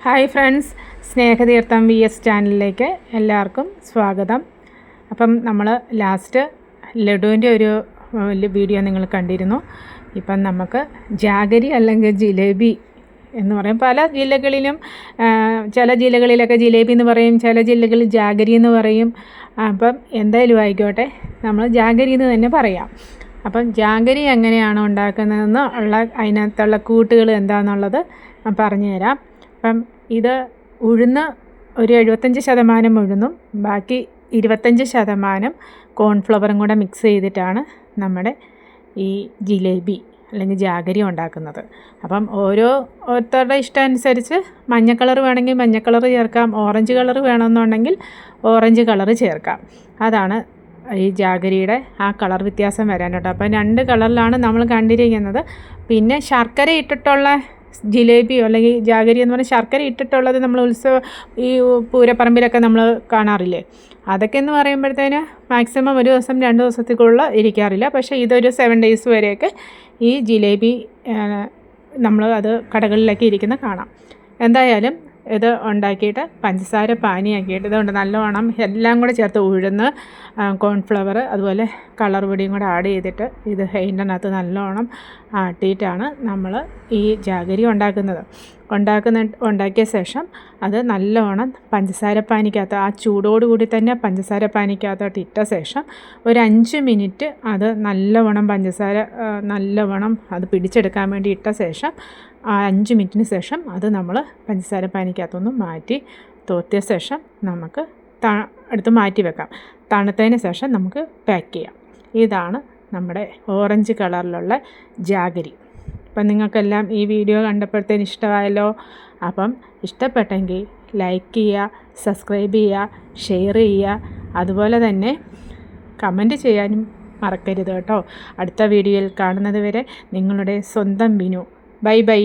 Hi friends, Snehatheertham VS ചാനലിലേക്ക് എല്ലാവർക്കും സ്വാഗതം. അപ്പം നമ്മൾ ലാസ്റ്റ് ലഡുവിൻ്റെ ഒരു വീഡിയോ നിങ്ങൾ കണ്ടിരുന്നു. ഇപ്പം നമുക്ക് ജാഗരി അല്ലെങ്കിൽ ജിലേബി എന്ന് പറയും. പല ജില്ലകളിലും ചില ജില്ലകളിലൊക്കെ ജിലേബി എന്ന് പറയും, ചില ജില്ലകളിൽ ജാഗരി എന്ന് പറയും. അപ്പം എന്തായാലും ആയിക്കോട്ടെ, നമ്മൾ ജാഗരി എന്ന് തന്നെ പറയാം. അപ്പം ജാഗരി എങ്ങനെയാണ് ഉണ്ടാക്കുന്നതെന്ന് അതിനകത്തുള്ള കൂട്ടുകൾ എന്താണെന്നുള്ളത് ഞാൻ പറഞ്ഞു തരാം. അപ്പം ഇത് ഉഴുന്ന് ഒരു 75% ഉഴുന്നും ബാക്കി 25% കോൺഫ്ലവറും കൂടെ മിക്സ് ചെയ്തിട്ടാണ് നമ്മുടെ ഈ ജിലേബി അല്ലെങ്കിൽ ജാഗരി ഉണ്ടാക്കുന്നത്. അപ്പം ഓരോരുത്തരുടെ ഇഷ്ടം അനുസരിച്ച് മഞ്ഞ കളർ വേണമെങ്കിൽ മഞ്ഞ കളർ ചേർക്കാം, ഓറഞ്ച് കളർ വേണമെന്നുണ്ടെങ്കിൽ ഓറഞ്ച് കളർ ചേർക്കാം. അതാണ് ഈ ജാഗരിയുടെ ആ കളർ വ്യത്യാസം വരാനായിട്ട്. അപ്പം 2 കളറിലാണ് നമ്മൾ കണ്ടിരിക്കുന്നത്. പിന്നെ ശർക്കര ഇട്ടിട്ടുള്ള ജിലേബിയോ അല്ലെങ്കിൽ ജാഗരി എന്ന് പറഞ്ഞാൽ ശർക്കര ഇട്ടിട്ടുള്ളത് നമ്മൾ ഈ പൂരപ്പറമ്പിലൊക്കെ നമ്മൾ കാണാറില്ലേ. അതൊക്കെ എന്ന് പറയുമ്പോഴത്തേന് മാക്സിമം 1 ദിവസം 2 ദിവസത്തേക്കുള്ള ഇരിക്കാറില്ല. പക്ഷേ ഇതൊരു 7 days വരെയൊക്കെ ഈ ജിലേബി നമ്മൾ അത് കടകളിലൊക്കെ ഇരിക്കുന്ന കാണാം. എന്തായാലും ഇത് ഉണ്ടാക്കിയിട്ട് പഞ്ചസാര പാനിയാക്കിയിട്ട് ഇതുകൊണ്ട് നല്ലവണ്ണം എല്ലാം കൂടെ ചേർത്ത് ഉഴുന്ന് കോൺഫ്ലവർ അതുപോലെ കളർ പൊടിയും കൂടെ ആഡ് ചെയ്തിട്ട് ഇത് ഇതിനകത്ത് നല്ലവണ്ണം ആട്ടിയിട്ടാണ് നമ്മൾ ഈ ജാഗരി ഉണ്ടാക്കിയ ശേഷം അത് നല്ലവണ്ണം പഞ്ചസാര പാനിക്കകത്ത് ആ ചൂടോടുകൂടി തന്നെ പഞ്ചസാര പാനിക്കകത്തോട്ട് ഇട്ട ശേഷം ഒരു 5 മിനിറ്റ് അത് നല്ലവണ്ണം പഞ്ചസാര നല്ലവണ്ണം അത് പിടിച്ചെടുക്കാൻ വേണ്ടി ഇട്ട ശേഷം 5 മിനിറ്റിന് ശേഷം അത് നമ്മൾ പഞ്ചസാര പാനിക്കകത്തൊന്ന് മാറ്റി തോർത്തിയ ശേഷം നമുക്ക് എടുത്ത് മാറ്റി വെക്കാം. തണുത്തതിന് ശേഷം നമുക്ക് പാക്ക് ചെയ്യാം. ഇതാണ് നമ്മുടെ ഓറഞ്ച് കളറിലുള്ള ജാഗരി. അപ്പം നിങ്ങൾക്കെല്ലാം ഈ വീഡിയോ കണ്ടപ്പോഴത്തേന് ഇഷ്ടമായല്ലോ. അപ്പം ഇഷ്ടപ്പെട്ടെങ്കിൽ ലൈക്ക് ചെയ്യുക, സബ്സ്ക്രൈബ് ചെയ്യുക, ഷെയർ ചെയ്യുക, അതുപോലെ തന്നെ കമൻറ്റ് ചെയ്യാനും മറക്കരുത് കേട്ടോ. അടുത്ത വീഡിയോയിൽ കാണുന്നത് വരെ നിങ്ങളുടെ സ്വന്തം ബിനു. Bye bye.